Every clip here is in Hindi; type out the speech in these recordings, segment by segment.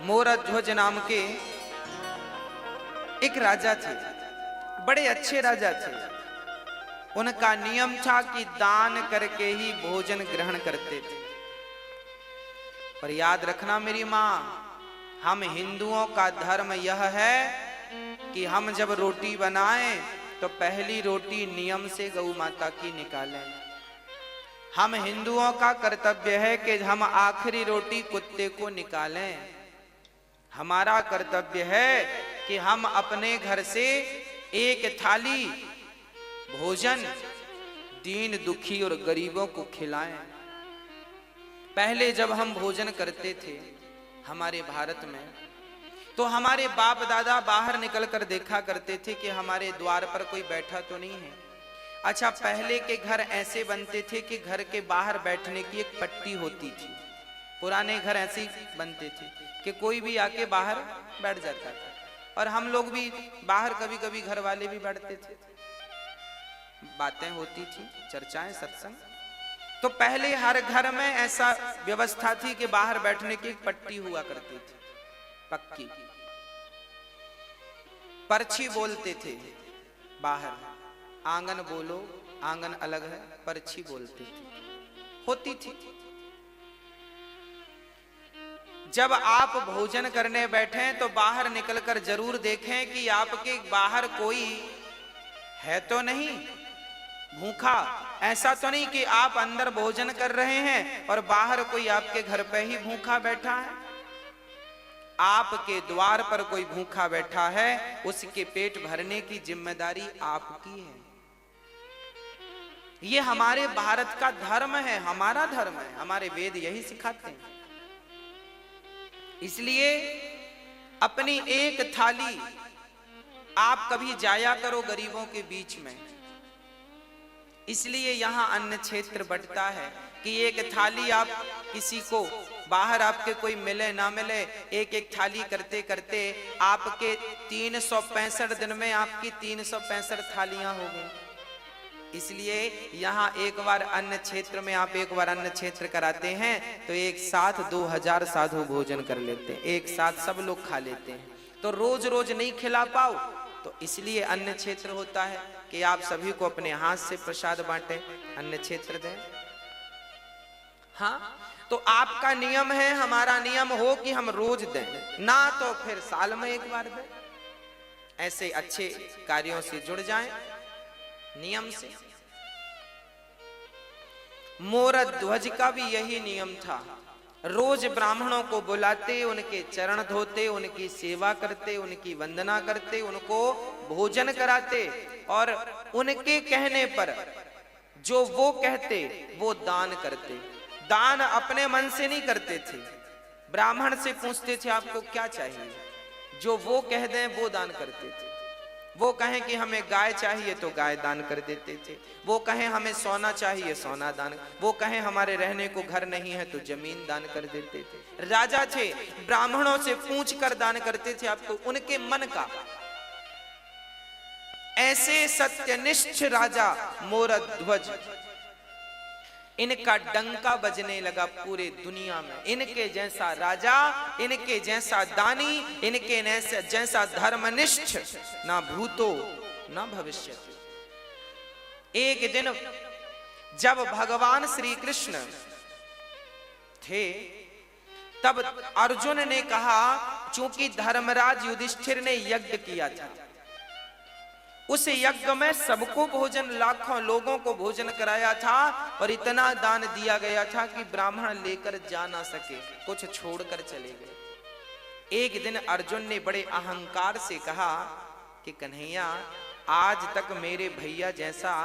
मोरध्वज नाम के एक राजा थे, बड़े अच्छे राजा थे। उनका नियम था कि दान करके ही भोजन ग्रहण करते थे। पर याद रखना मेरी मां, हम हिंदुओं का धर्म यह है कि हम जब रोटी बनाएं तो पहली रोटी नियम से गौ माता की निकालें। हम हिंदुओं का कर्तव्य है कि हम आखिरी रोटी कुत्ते को निकालें। हमारा कर्तव्य है कि हम अपने घर से एक थाली भोजन दीन दुखी और गरीबों को खिलाएं। पहले जब हम भोजन करते थे हमारे भारत में, तो हमारे बाप दादा बाहर निकलकर देखा करते थे कि हमारे द्वार पर कोई बैठा तो नहीं है। अच्छा, पहले के घर ऐसे बनते थे कि घर के बाहर बैठने की एक पट्टी होती थी। पुराने घर ऐसे ही बनते थे कि कोई भी आके बाहर बैठ जाता था, और हम लोग भी बाहर कभी कभी घर वाले भी बैठते थे, बातें होती थी, चर्चाएं, सत्संग। तो पहले हर घर में ऐसा व्यवस्था थी कि बाहर बैठने की एक पट्टी हुआ करती थी, पक्की। पर्ची बोलते थे बाहर, आंगन बोलो, आंगन अलग है, पर्ची बोलते थे, होती थी। जब आप भोजन करने बैठे तो बाहर निकलकर जरूर देखें कि आपके बाहर कोई है तो नहीं भूखा। ऐसा तो नहीं कि आप अंदर भोजन कर रहे हैं और बाहर कोई आपके घर पे ही भूखा बैठा है। आपके द्वार पर कोई भूखा बैठा है, उसके पेट भरने की जिम्मेदारी आपकी है। ये हमारे भारत का धर्म है, हमारा धर्म है, हमारे वेद यही सिखाते हैं। इसलिए अपनी एक थाली आप कभी जाया करो गरीबों के बीच में। इसलिए यहां अन्न क्षेत्र बंटता है कि एक थाली आप किसी को बाहर आपके कोई मिले ना मिले, एक एक थाली करते करते आपके 365 दिन में आपकी 365 थालियां हो गई। इसलिए यहाँ एक बार अन्न क्षेत्र में आप एक बार अन्न क्षेत्र कराते हैं तो एक साथ 2000 साधु भोजन कर लेते हैं, एक साथ सब लोग खा लेते हैं। तो रोज रोज नहीं खिला पाओ, तो इसलिए अन्न क्षेत्र होता है कि आप सभी को अपने हाथ से प्रसाद बांटे, अन्न क्षेत्र दें। हाँ, तो आपका नियम है, हमारा नियम हो कि हम रोज दें, ना तो फिर साल में एक बार दें। ऐसे अच्छे कार्यों से जुड़ जाएं नियम से। मोरध्वज का भी यही नियम था। रोज ब्राह्मणों को बुलाते, उनके चरण धोते, उनकी सेवा करते, उनकी वंदना करते, उनको भोजन कराते, और उनके कहने पर जो वो कहते वो दान करते। दान अपने मन से नहीं करते थे, ब्राह्मण से पूछते थे आपको क्या चाहिए, जो वो कह दें वो दान करते थे। वो कहें कि हमें गाय चाहिए तो गाय दान कर देते थे, वो कहें हमें सोना चाहिए सोना दान, वो कहें हमारे रहने को घर नहीं है तो जमीन दान कर देते थे। राजा थे, ब्राह्मणों से पूछ कर दान करते थे आपको उनके मन का। ऐसे सत्यनिष्ठ राजा मोरध्वज, इनका डंका बजने लगा पूरे दुनिया में। इनके जैसा राजा, इनके जैसा दानी, इनके जैसा धर्मनिष्ठ ना भूतो ना भविष्य। एक दिन जब भगवान श्री कृष्ण थे तब अर्जुन ने कहा, चूंकि धर्मराज युधिष्ठिर ने यज्ञ किया था, उस यज्ञ में सबको भोजन, लाखों लोगों को भोजन कराया था, और इतना दान दिया गया था कि ब्राह्मण लेकर जा ना सके, कुछ छोड़कर चले गए। एक दिन अर्जुन ने बड़े अहंकार से कहा कि कन्हैया, आज तक मेरे भैया जैसा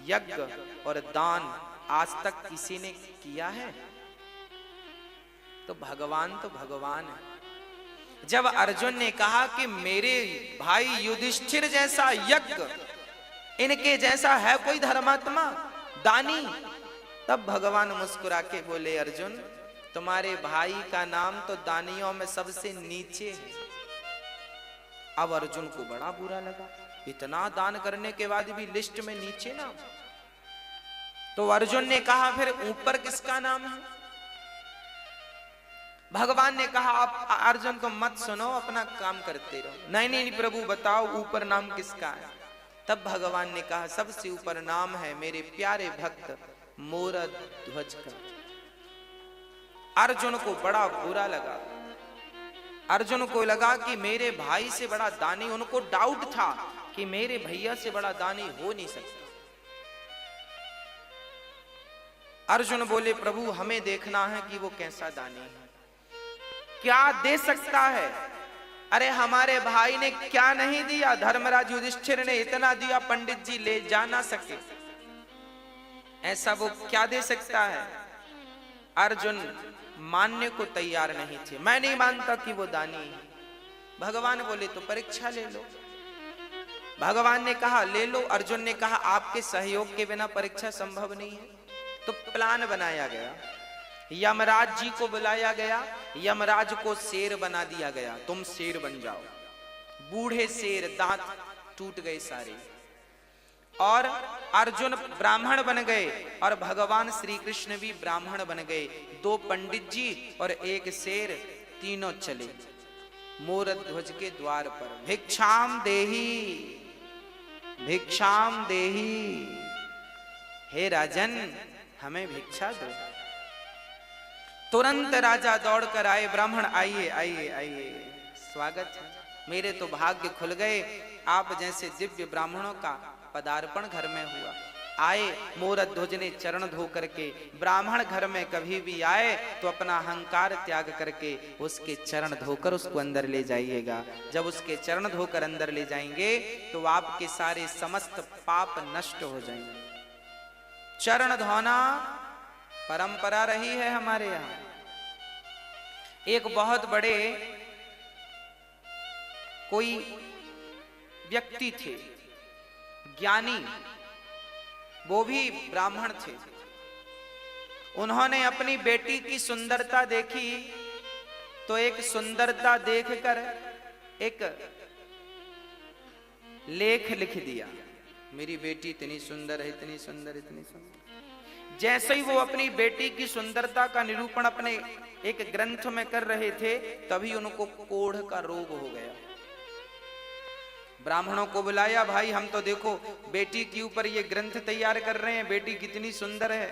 यज्ञ और दान आज तक किसी ने किया है? तो भगवान है। जब अर्जुन ने कहा कि मेरे भाई युधिष्ठिर जैसा यज्ञ, इनके जैसा है कोई धर्मात्मा दानी, तब भगवान मुस्कुरा के बोले, अर्जुन तुम्हारे भाई का नाम तो दानियों में सबसे नीचे है। अब अर्जुन को बड़ा बुरा लगा, इतना दान करने के बाद भी लिस्ट में नीचे नाम। तो अर्जुन ने कहा, फिर ऊपर किसका नाम है? भगवान ने कहा आप अर्जुन तुम मत सुनो, अपना काम करते रहो। नहीं नहीं प्रभु बताओ ऊपर नाम किसका है? तब भगवान ने कहा सबसे ऊपर नाम है मेरे प्यारे भक्त मोरध्वज का। अर्जुन को बड़ा बुरा लगा। अर्जुन को लगा कि मेरे भाई से बड़ा दानी, उनको डाउट था कि मेरे भैया से बड़ा दानी हो नहीं सकता। अर्जुन बोले प्रभु हमें देखना है कि वो कैसा दानी है, क्या दे सकता है। अरे हमारे भाई ने क्या नहीं दिया, धर्मराज युधिष्ठिर ने इतना दिया पंडित जी ले जा ना सके, ऐसा वो क्या दे सकता है। अर्जुन मानने को तैयार नहीं थे। मैं नहीं मानता कि वो दानी है। भगवान बोले तो परीक्षा ले लो। भगवान ने कहा ले लो। अर्जुन ने कहा आपके सहयोग के बिना परीक्षा संभव नहीं है। तो प्लान बनाया गया, यमराज जी को बुलाया गया, यमराज को शेर बना दिया गया, तुम शेर बन जाओ। बूढ़े शेर, दांत टूट गए सारे, और अर्जुन ब्राह्मण बन गए और भगवान श्री कृष्ण भी ब्राह्मण बन गए। दो पंडित जी और एक शेर, तीनों चले मोरध्वज के द्वार पर। भिक्षाम देही, भिक्षाम देही, हे राजन हमें भिक्षा दो। तुरंत राजा दौड़ कर आए, ब्राह्मण आइए आइए आइए, स्वागत है, मेरे तो भाग्य खुल गए, आप जैसे दिव्य ब्राह्मणों का पदार्पण घर में हुआ। आए, मोरध्वज ने चरण धो करके, ब्राह्मण घर में कभी भी आए तो अपना अहंकार त्याग करके उसके चरण धोकर उसको अंदर ले जाइएगा। जब उसके चरण धोकर अंदर ले जाएंगे तो आपके सारे समस्त पाप नष्ट हो जाएंगे। चरण धोना परंपरा रही है हमारे यहाँ। एक बहुत बड़े कोई व्यक्ति थे, ज्ञानी, वो भी ब्राह्मण थे। उन्होंने अपनी बेटी की सुंदरता देखी तो एक सुंदरता देखकर एक लेख लिख दिया, मेरी बेटी इतनी सुंदर है, इतनी सुंदर, इतनी सुंदर। जैसे ही वो अपनी बेटी की सुंदरता का निरूपण अपने एक ग्रंथ में कर रहे थे, तभी उनको कोढ़ का रोग हो गया। ब्राह्मणों को बुलाया, भाई हम तो देखो बेटी के ऊपर ये ग्रंथ तैयार कर रहे हैं, बेटी कितनी सुंदर है,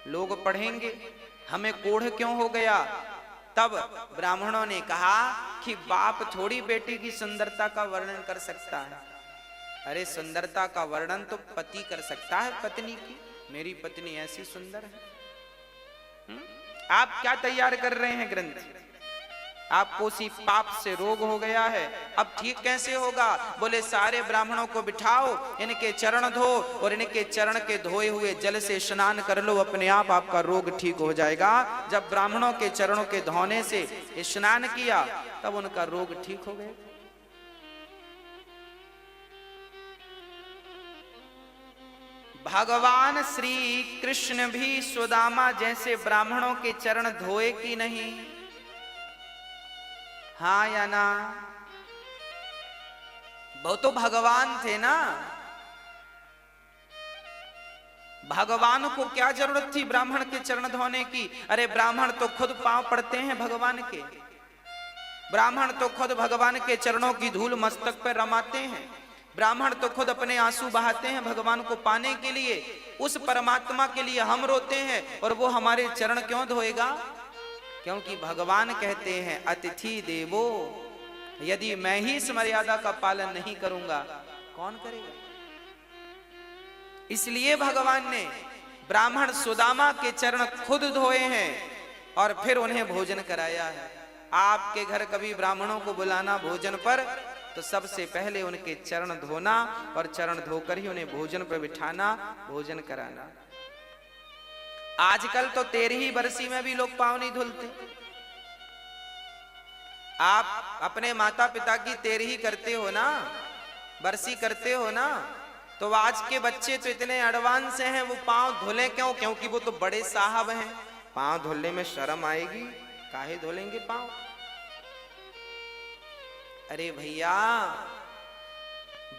लोग पढ़ेंगे, हमें कोढ़ क्यों हो गया। तब ब्राह्मणों ने कहा कि बाप थोड़ी बेटी की सुंदरता का वर्णन कर सकता है। अरे सुंदरता का वर्णन तो पति कर सकता है पत्नी की, मेरी पत्नी ऐसी सुंदर है। आप क्या तैयार कर रहे हैं ग्रंथ, आपको उसी पाप से रोग हो गया है, अब ठीक कैसे होगा। बोले सारे ब्राह्मणों को बिठाओ, इनके चरण धो और इनके चरण के धोए हुए जल से स्नान कर लो, अपने आप आपका रोग ठीक हो जाएगा। जब ब्राह्मणों के चरणों के धोने से स्नान किया तब उनका रोग ठीक हो गया। भगवान श्री कृष्ण भी सुदामा जैसे ब्राह्मणों के चरण धोए कि नहीं, हाँ या ना। वो तो भगवान थे ना, भगवान को क्या जरूरत थी ब्राह्मण के चरण धोने की। अरे ब्राह्मण तो खुद पांव पड़ते हैं भगवान के, ब्राह्मण तो खुद भगवान के चरणों की धूल मस्तक पर रमाते हैं, ब्राह्मण तो खुद अपने आंसू बहाते हैं भगवान को पाने के लिए। उस परमात्मा के लिए हम रोते हैं और वो हमारे चरण क्यों धोएगा। क्योंकि भगवान कहते हैं अतिथि देवो, यदि मैं ही इस मर्यादा का पालन नहीं करूंगा कौन करेगा। इसलिए भगवान ने ब्राह्मण सुदामा के चरण खुद धोए हैं और फिर उन्हें भोजन कराया है। आपके घर कभी ब्राह्मणों को बुलाना भोजन पर तो सबसे पहले उनके चरण धोना और चरण धोकर ही उन्हें भोजन पर बिठाना, भोजन कराना। आजकल तो 13ही बरसी में भी लोग पांव नहीं धुलते। आप अपने माता पिता की 13ही करते हो ना, बरसी करते हो ना, तो आज के बच्चे तो इतने एडवांस हैं, वो पांव धुले क्यों, क्योंकि वो तो बड़े साहब हैं, पांव धुलने में शर्म आएगी, काहे धुलेंगे पांव। अरे भैया,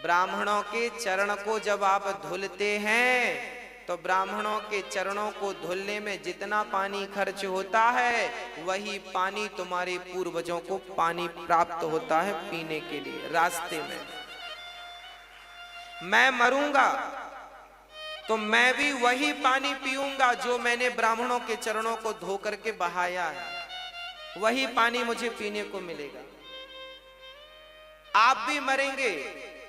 ब्राह्मणों के चरण को जब आप धुलते हैं तो ब्राह्मणों के चरणों को धुलने में जितना पानी खर्च होता है वही पानी तुम्हारे पूर्वजों को पानी प्राप्त होता है पीने के लिए रास्ते में। मैं मरूंगा तो मैं भी वही पानी पीऊंगा जो मैंने ब्राह्मणों के चरणों को धो करके बहाया है, वही पानी मुझे पीने को मिलेगा। आप भी मरेंगे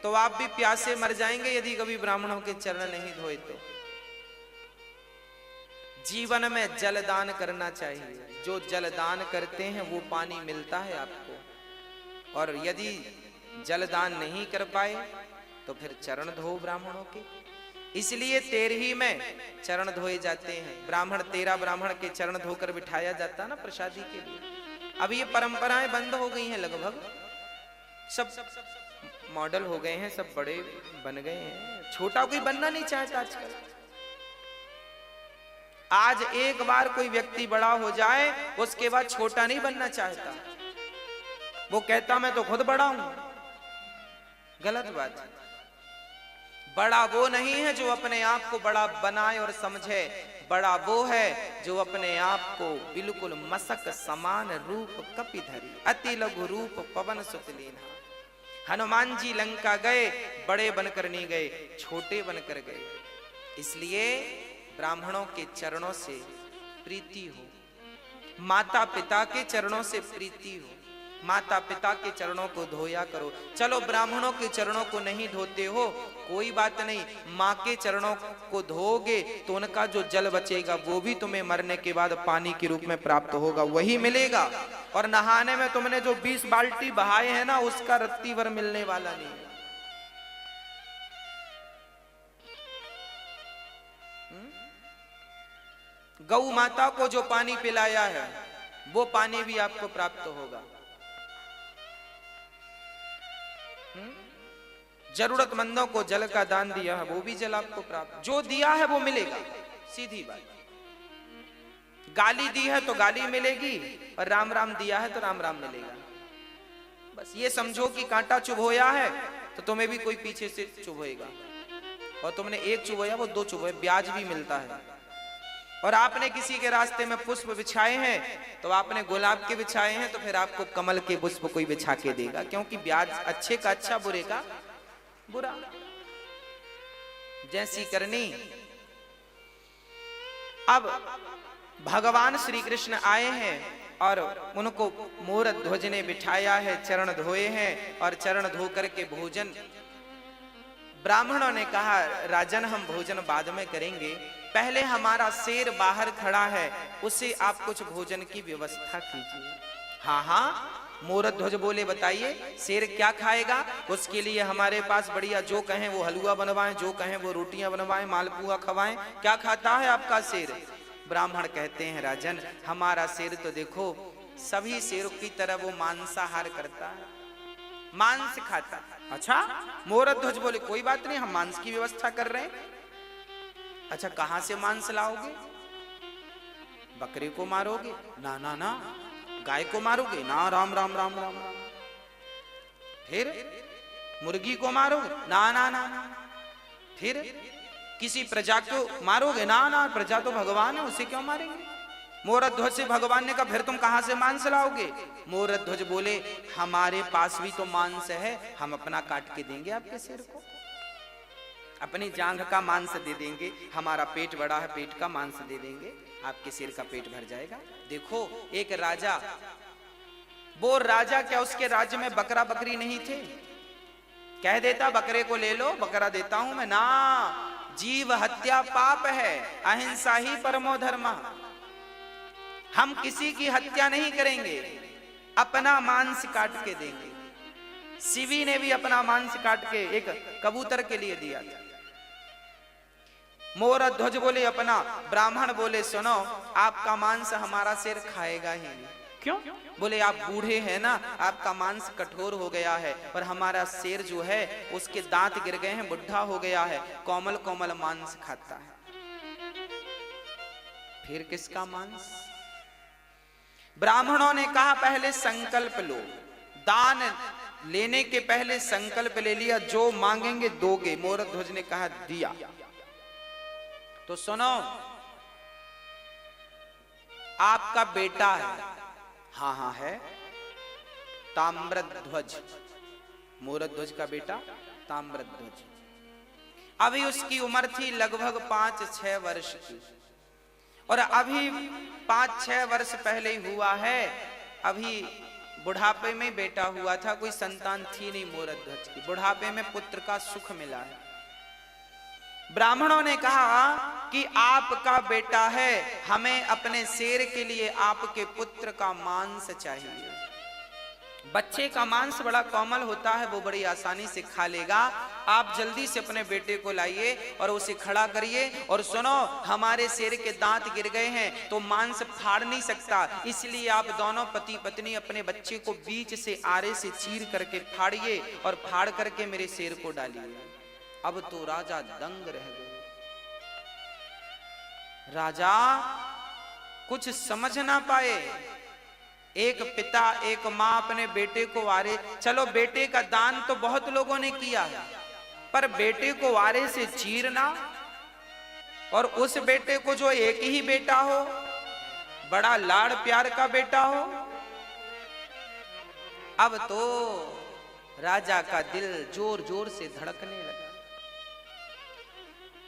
तो आप भी प्यासे मर जाएंगे यदि कभी ब्राह्मणों के चरण नहीं धोए तो। जीवन में जलदान करना चाहिए, जो जलदान करते हैं वो पानी मिलता है आपको। और यदि जलदान नहीं कर पाए तो फिर चरण धो ब्राह्मणों के। इसलिए 13 में चरण धोए जाते हैं। ब्राह्मण 13 ब्राह्मण के चरण धोकर बिठाया जाता ना प्रसादी के लिए। अब ये परंपराएं बंद हो गई हैं, लगभग सब मॉडल हो गए हैं, सब बड़े बन गए हैं, छोटा कोई बनना नहीं चाहता आजकल। आज एक बार कोई व्यक्ति बड़ा हो जाए उसके बाद छोटा नहीं बनना चाहता, वो कहता मैं तो खुद बड़ा हूं। गलत बात है। बड़ा वो नहीं है जो अपने आप को बड़ा बनाए और समझे, बड़ा वो है जो अपने आप को बिल्कुल मसक समान रूप कपिधरी अति लघु रूप पवन सुत लीन्हा। हनुमान जी लंका गए, बड़े बनकर नहीं गए, छोटे बनकर गए। इसलिए ब्राह्मणों के चरणों से प्रीति हो, माता पिता के चरणों से प्रीति हो, माता पिता के चरणों को धोया करो। चलो ब्राह्मणों के चरणों को नहीं धोते हो कोई बात नहीं, माँ के चरणों को धोगे तो उनका जो जल बचेगा वो भी तुम्हें मरने के बाद पानी के रूप में प्राप्त होगा, वही मिलेगा। और नहाने में तुमने जो 20 बाल्टी बहाए हैं ना उसका रत्ती भर मिलने वाला नहीं है। गौ माता को जो पानी पिलाया है वो पानी भी आपको प्राप्त होगा। जरूरतमंदों को जल का दान दिया है वो भी जल आपको प्राप्त, जो दिया है वो मिलेगा, सीधी बात। गाली दी है तो गाली मिलेगी और राम राम दिया है तो राम राम मिलेगा। बस ये समझो कि कांटा चुभोया है तो तुम्हें भी कोई पीछे से चुभोएगा, और तुमने एक चुभोया वो 2 चुभोए, ब्याज भी मिलता है। और आपने किसी के रास्ते में पुष्प बिछाए हैं तो आपने गुलाब के बिछाए हैं तो फिर आपको कमल के पुष्प कोई बिछा के देगा, क्योंकि ब्याज अच्छे का अच्छा बुरे का बुरा। जैसी करनी। अब भगवान श्री कृष्ण आए हैं और उनको मोर ध्वज ने बिठाया है, चरण धोए हैं और चरण धो करके भोजन। ब्राह्मणों ने कहा राजन हम भोजन बाद में करेंगे, पहले हमारा शेर बाहर खड़ा है उसे आप कुछ भोजन की व्यवस्था कीजिए। हाँ हाँ मोरध्वज बोले बताइए शेर क्या खाएगा, उसके लिए हमारे पास बढ़िया जो कहें वो हलवा बनवाएं, जो कहें वो रोटियां बनवाएं, मालपुआ खवाएं। क्या खाता है आपका शेर? ब्राह्मण कहते हैं राजन हमारा शेर तो देखो सभी शेरों की तरह वो मांसाहार करता है, मांस खाता है। अच्छा मोरध्वज बोले कोई बात नहीं हम मांस की व्यवस्था कर रहे हैं। अच्छा कहां से मांस लाओगे? बकरे को मारोगे? ना ना ना। गाय को मारोगे? ना राम राम राम राम राम। फिर मुर्गी को मारोगे? ना ना ना ना। फिर किसी प्रजा को मारोगे? ना ना प्रजा तो भगवान है उसे क्यों मारेंगे? मोरध्वज से भगवान ने कहा फिर तुम कहां से मांस लाओगे? मोरध्वज बोले हमारे पास भी तो मांस है, हम अपना काट के देंगे आपके सिर को, अपनी जांघ का मांस दे देंगे, हमारा पेट बड़ा है पेट का मांस दे देंगे, आपके सिर का पेट भर जाएगा। देखो एक राजा, वो राजा क्या उसके राज्य में बकरा बकरी नहीं थे? कह देता बकरे को ले लो बकरा देता हूं मैं, ना जीव हत्या पाप है, अहिंसा ही परमो धर्म। हम किसी की हत्या नहीं करेंगे, अपना मांस काट के देंगे। शिवी ने भी अपना मांस काट के एक कबूतर के लिए दिया था। मोरध्वज बोले अपना, ब्राह्मण बोले सुनो आपका मांस हमारा शेर खाएगा ही नहीं। क्यों? बोले आप बूढ़े हैं ना, आपका मांस कठोर हो गया है, पर हमारा शेर जो है उसके दांत गिर गए हैं, बुढ़ा हो गया है, कोमल कोमल मांस खाता है। फिर किसका मांस? ब्राह्मणों ने कहा पहले संकल्प लो, दान लेने के पहले संकल्प ले लिया जो मांगेंगे दोगे। मोरध्वज ने कहा दिया। तो सुनो, आपका बेटा है। हाँ हाँ है, ताम्रध्वज, मोरध्वज का बेटा ताम्रध्वज। अभी उसकी उम्र थी लगभग 5-6 वर्ष की, और अभी 5-6 वर्ष पहले ही हुआ है। अभी बुढ़ापे में बेटा हुआ था, कोई संतान थी नहीं मोरध्वज की। बुढ़ापे में पुत्र का सुख मिला है। ब्राह्मणों ने कहा कि आपका बेटा है, हमें अपने शेर के लिए आपके पुत्र का मांस चाहिए। बच्चे का मांस बड़ा कोमल होता है, वो बड़ी आसानी से खा लेगा। आप जल्दी से अपने बेटे को लाइए और उसे खड़ा करिए। और सुनो, हमारे शेर के दांत गिर गए हैं तो मांस फाड़ नहीं सकता, इसलिए आप दोनों पति पत्नी अपने बच्चे को बीच से आरे से चीर करके फाड़िए और फाड़ करके मेरे शेर को डालिए। अब तो राजा दंग रह गए। राजा कुछ समझ ना पाए। एक पिता एक मां अपने बेटे को वारे, चलो बेटे का दान तो बहुत लोगों ने किया, पर बेटे को वारे से चीरना, और उस बेटे को जो एक ही बेटा हो, बड़ा लाड़ प्यार का बेटा हो। अब तो राजा का दिल जोर जोर से धड़कने लगा।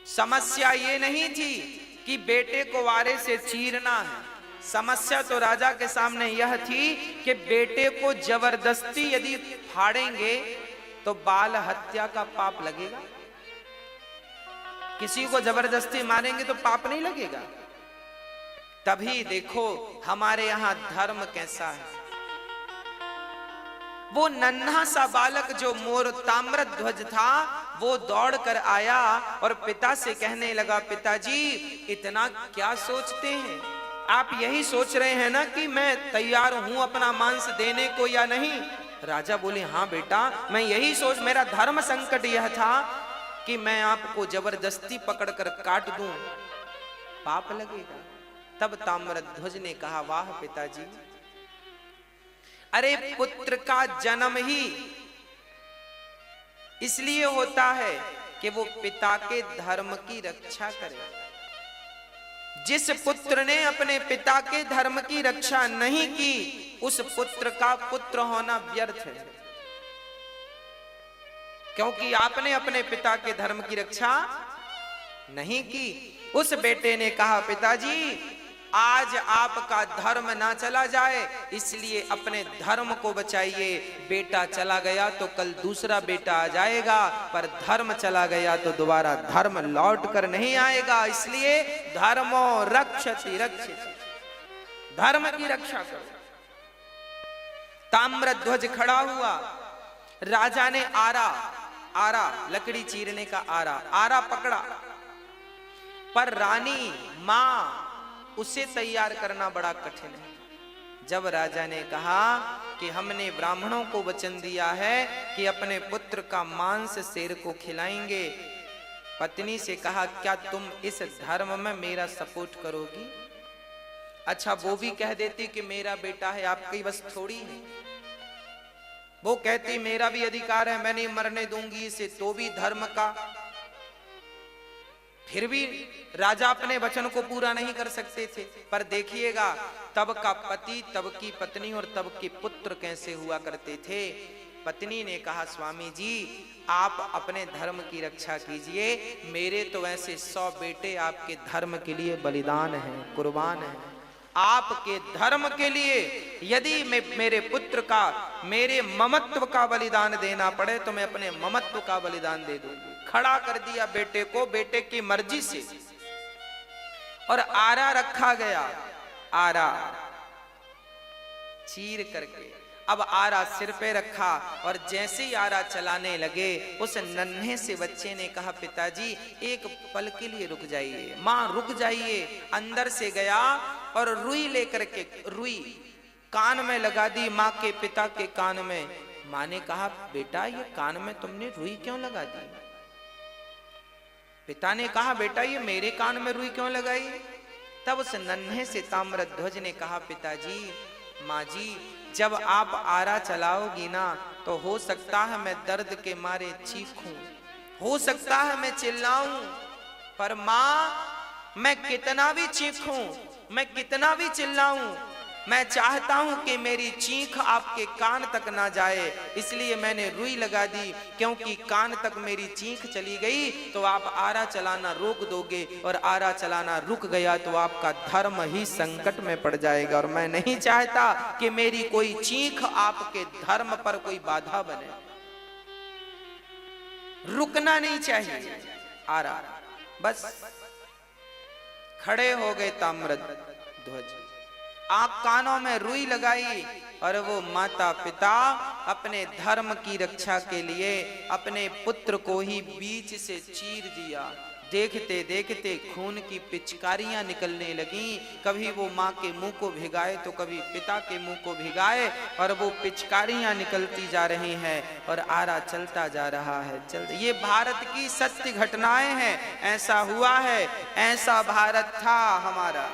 समस्या ये नहीं थी कि बेटे को वारे से चीरना है, समस्या तो राजा के सामने यह थी कि बेटे को जबरदस्ती यदि फाड़ेंगे तो बाल हत्या का पाप लगेगा। किसी को जबरदस्ती मारेंगे तो पाप नहीं लगेगा। तभी देखो हमारे यहां धर्म कैसा है। वो नन्हा सा बालक जो मोर ताम्रध्वज था, वो दौड़ कर आया और पिता से कहने लगा, पिताजी इतना क्या सोचते हैं? आप यही सोच रहे हैं ना कि मैं तैयार हूं अपना मांस देने को या नहीं? राजा बोले, हाँ बेटा, मैं यही सोच, मेरा धर्म संकट यह था कि मैं आपको जबरदस्ती पकड़कर काट दूं, पाप लगेगा। तब ताम्रध्वज ने कहा, वाह पिताजी, अरे पुत्र का जन्म ही इसलिए होता है कि वो पिता के धर्म की रक्षा करे। जिस पुत्र ने अपने पिता के धर्म की रक्षा नहीं की, उस पुत्र का पुत्र होना व्यर्थ है, क्योंकि आपने अपने पिता के धर्म की रक्षा नहीं की। उस बेटे ने कहा, पिताजी आज आपका धर्म ना चला जाए, इसलिए अपने धर्म को बचाइए। बेटा चला गया तो कल दूसरा बेटा आ जाएगा, पर धर्म चला गया तो दोबारा धर्म लौट कर नहीं आएगा। इसलिए धर्मो रक्षति रक्षित, धर्म की रक्षा करो। ताम्रध्वज खड़ा हुआ। राजा ने आरा लकड़ी चीरने का आरा पकड़ा, पर रानी मां उसे तैयार करना बड़ा कठिन है। जब राजा ने कहा कि हमने ब्राह्मणों को वचन दिया है कि अपने पुत्र का मांस शेर को खिलाएंगे, पत्नी से कहा, क्या तुम इस धर्म में मेरा सपोर्ट करोगी? अच्छा, वो भी कह देती कि मेरा बेटा है, आपकी बस थोड़ी है। वो कहती मेरा भी अधिकार है, मैं नहीं मरने दूंगी इसे, तो भी धर्म का। फिर भी राजा अपने वचन को पूरा नहीं कर सकते थे। पर देखिएगा, तब का पति, तब की पत्नी और तब के पुत्र कैसे हुआ करते थे। पत्नी ने कहा, स्वामी जी आप अपने धर्म की रक्षा कीजिए, मेरे तो ऐसे 100 बेटे आपके धर्म के लिए बलिदान हैं, कुर्बान हैं। आपके धर्म के लिए यदि मैं मेरे पुत्र का, मेरे ममत्व का बलिदान देना पड़े तो मैं अपने ममत्व का बलिदान दे दूंगी। खड़ा कर दिया बेटे को, बेटे की मर्जी से, और आरा रखा गया। आरा चीर करके अब आरा सिर पे रखा, और जैसे ही आरा चलाने लगे, उस नन्हे से बच्चे ने कहा, पिताजी एक पल के लिए रुक जाइए। मां रुक जाइए। अंदर से गया और रुई लेकर के, रुई कान में लगा दी मां के पिता के कान में। मां ने कहा, बेटा ये कान में तुमने रुई क्यों लगा दी? पिता ने कहा, बेटा ये मेरे कान में रुई क्यों लगाई? तब उस नन्हे से ताम्रध्वज ने कहा, पिताजी, माँ जी, जब आप आरा चलाओगी ना तो हो सकता है मैं दर्द के मारे चीखूं, हो सकता है मैं चिल्लाऊं, पर माँ मैं कितना भी चीखूं, मैं कितना भी चिल्लाऊं, मैं चाहता हूं कि मेरी चीख आपके कान तक ना जाए, इसलिए मैंने रुई लगा दी, क्योंकि कान तक मेरी चीख चली गई तो आप आरा चलाना रोक दोगे, और आरा चलाना रुक गया तो आपका धर्म ही संकट में पड़ जाएगा। और मैं नहीं चाहता कि मेरी कोई चीख आपके धर्म पर कोई बाधा बने, रुकना नहीं चाहिए आरा। बस खड़े हो गए ताम्रध्वज, आंख कानों में रुई लगाई, और वो माता पिता अपने धर्म की रक्षा के लिए अपने पुत्र को ही बीच से चीर दिया। देखते देखते खून की पिचकारियां निकलने लगीं, कभी वो माँ के मुंह को भिगाए तो कभी पिता के मुंह को भिगाए, और वो पिचकारियां निकलती जा रही हैं और आरा चलता जा रहा है। ये भारत की सत्य घटनाएं हैं, ऐसा हुआ है, ऐसा भारत था हमारा।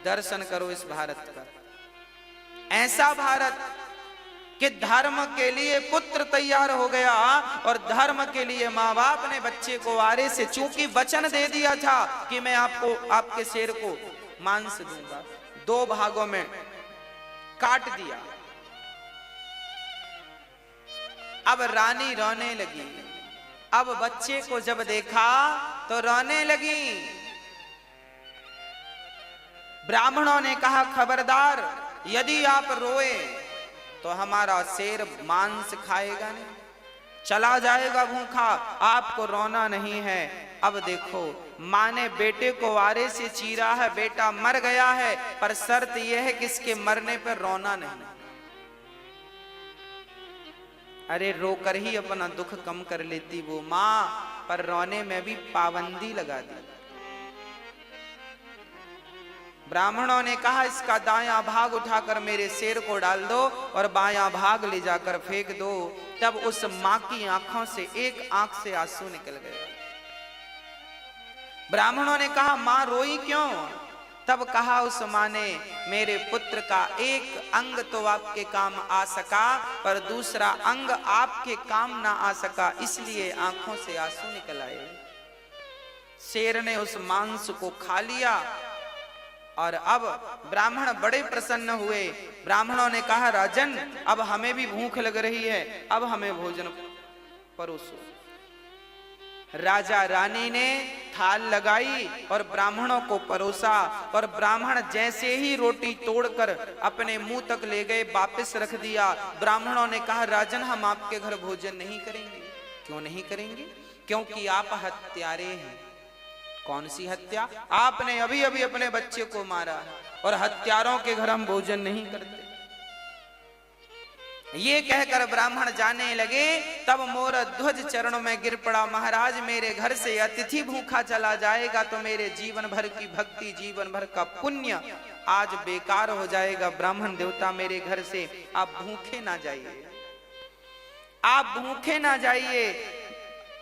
दर्शन करो इस भारत का, ऐसा भारत कि धर्म के लिए पुत्र तैयार हो गया, और धर्म के लिए माँ बाप ने बच्चे को आरे से, चूंकि वचन दे दिया था कि मैं आपको, आपके शेर को मांस दूंगा, 2 भागों में काट दिया। अब रानी रोने लगी, अब बच्चे को जब देखा तो रोने लगी। ब्राह्मणों ने कहा खबरदार, यदि आप रोए तो हमारा शेर मांस खाएगा नहीं, चला जाएगा भूखा, आपको रोना नहीं है। अब देखो, माँ ने बेटे को आरे से चीरा है, बेटा मर गया है, पर शर्त यह है कि इसके मरने पर रोना नहीं। अरे रोकर ही अपना दुख कम कर लेती वो माँ, पर रोने में भी पाबंदी लगा दी। ब्राह्मणों ने कहा इसका दायां भाग उठाकर मेरे शेर को डाल दो और बायां भाग ले जाकर फेंक दो। तब उस मां की आंखों से एक आंख से आंसू निकल गए। ब्राह्मणों ने कहा मां रोई क्यों? तब कहा उस मां ने, मेरे पुत्र का एक अंग तो आपके काम आ सका, पर दूसरा अंग आपके काम ना आ सका, इसलिए आंखों से आंसू निकल आए। शेर ने उस मांस को खा लिया और अब ब्राह्मण बड़े प्रसन्न हुए। ब्राह्मणों ने कहा राजन, अब हमें भी भूख लग रही है, अब हमें भोजन परोसो। राजा रानी ने थाल लगाई और ब्राह्मणों को परोसा, और ब्राह्मण जैसे ही रोटी तोड़कर अपने मुंह तक ले गए, वापस रख दिया। ब्राह्मणों ने कहा राजन, हम आपके घर भोजन नहीं करेंगे। क्यों नहीं करेंगे? क्योंकि आप हत्यारे हैं। कौन सी हत्या? आपने अभी अभी अपने बच्चे को मारा है, और हत्यारों के घर हम भोजन नहीं करते। ये कहकर ब्राह्मण जाने लगे, तब मोरध्वज चरणों में गिर पड़ा। महाराज, मेरे घर से अतिथि भूखा चला जाएगा तो मेरे जीवन भर की भक्ति, जीवन भर का पुण्य आज बेकार हो जाएगा। ब्राह्मण देवता, मेरे घर से आप भूखे ना जाइए, आप भूखे ना जाइए।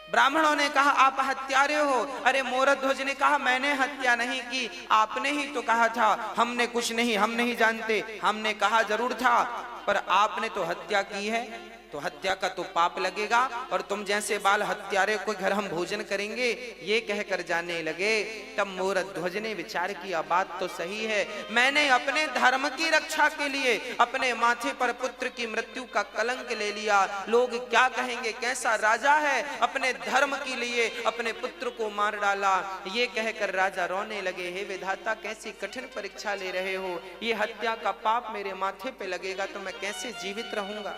ब्राह्मणों ने कहा आप हत्यारे हो। अरे मोरध्वज ने कहा मैंने हत्या नहीं की, आपने ही तो कहा था। हमने कुछ नहीं, हम नहीं जानते। हमने कहा जरूर था, पर आपने तो हत्या की है, तो हत्या का तो पाप लगेगा, और तुम जैसे बाल हत्यारे को घर हम भोजन करेंगे, ये कहकर जाने लगे। तब मोरध्वज ने विचार किया, बात तो सही है, मैंने अपने धर्म की रक्षा के लिए अपने माथे पर पुत्र की मृत्यु का कलंक ले लिया। लोग क्या कहेंगे, कैसा राजा है, अपने धर्म के लिए अपने पुत्र को मार डाला। ये कहकर राजा रोने लगे, हे विधाता, कैसी कठिन परीक्षा ले रहे हो, ये हत्या का पाप मेरे माथे पे लगेगा तो मैं कैसे जीवित रहूंगा।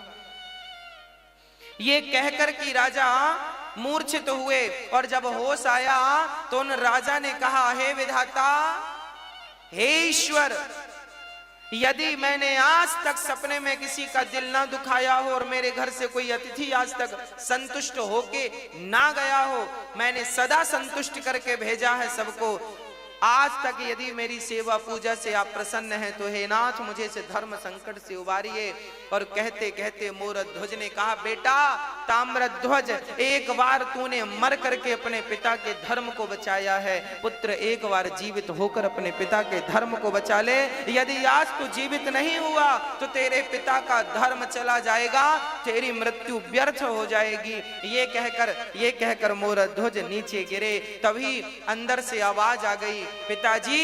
ये कहकर कि राजा मूर्छित हुए, और जब होश आया तो उन राजा ने कहा, हे विधाता, हे ईश्वर, यदि मैंने आज तक सपने में किसी का दिल ना दुखाया हो और मेरे घर से कोई अतिथि आज तक संतुष्ट होके ना गया हो, मैंने सदा संतुष्ट करके भेजा है सबको, आज तक यदि मेरी सेवा पूजा से आप प्रसन्न हैं तो हे नाथ, मुझे से धर्म संकट से उबारिए। और कहते कहते मोरध्वज ने कहा, बेटा ताम्रध्वज, एक बार तूने मर करके अपने पिता के धर्म को बचाया है, पुत्र एक बार जीवित होकर अपने पिता के धर्म को बचा ले। यदि आज तू जीवित नहीं हुआ तो तेरे पिता का धर्म चला जाएगा, तेरी मृत्यु व्यर्थ हो जाएगी। ये कहकर मोरध्वज नीचे गिरे। तभी अंदर से आवाज आ गई, पिताजी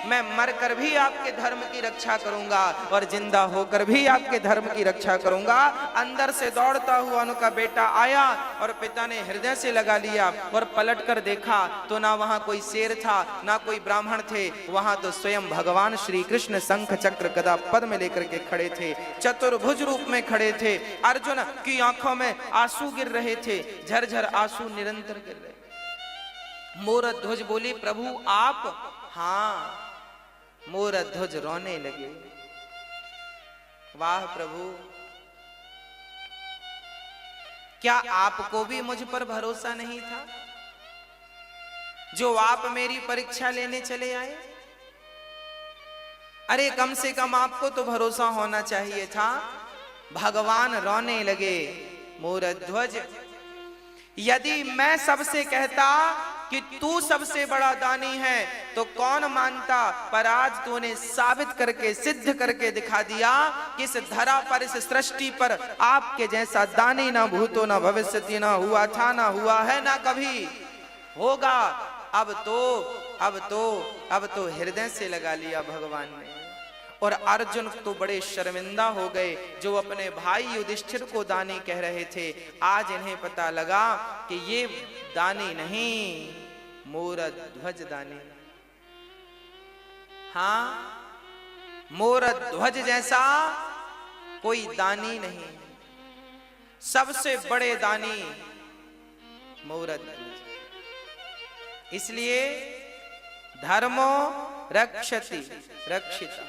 मैं मरकर भी आपके धर्म की रक्षा करूंगा और जिंदा होकर भी आपके धर्म की रक्षा करूंगा। अंदर से दौड़ता हुआ उनका बेटा आया और पिता ने हृदय से लगा लिया और पलट कर देखा तो ना वहां कोई शेर था, ना कोई ब्राह्मण थे, वहां तो स्वयं भगवान श्री कृष्ण शंख चक्र गदा पद्म लेकर के खड़े थे, चतुर्भुज रूप में खड़े थे। अर्जुन की आंखों में आंसू गिर रहे थे, झरझर आंसू निरंतर गिर रहे। मोरध्वज बोले, प्रभु आप? हाँ। मोरध्वज रोने लगे, वाह प्रभु, क्या आपको भी मुझ पर भरोसा नहीं था जो आप मेरी परीक्षा लेने चले आए? अरे कम से कम आपको तो भरोसा होना चाहिए था। भगवान रोने लगे, मोरध्वज यदि मैं सबसे कहता कि तू सबसे बड़ा दानी है तो कौन मानता, पर आज तूने साबित करके सिद्ध करके दिखा दिया कि इस धरा पर, इस सृष्टि पर आपके जैसा दानी ना भूतो ना भविष्यति, ना हुआ था, ना हुआ है, ना कभी होगा। अब तो हृदय से लगा लिया भगवान ने। और अर्जुन तो बड़े शर्मिंदा हो गए, जो अपने भाई युधिष्ठिर को दानी कह रहे थे। आज इन्हें पता लगा कि ये दानी नहीं, मोरध्वज दानी। हाँ, मोरध्वज जैसा कोई दानी नहीं, सबसे बड़े दानी मोरध्वज। इसलिए धर्मो रक्षति रक्षिता।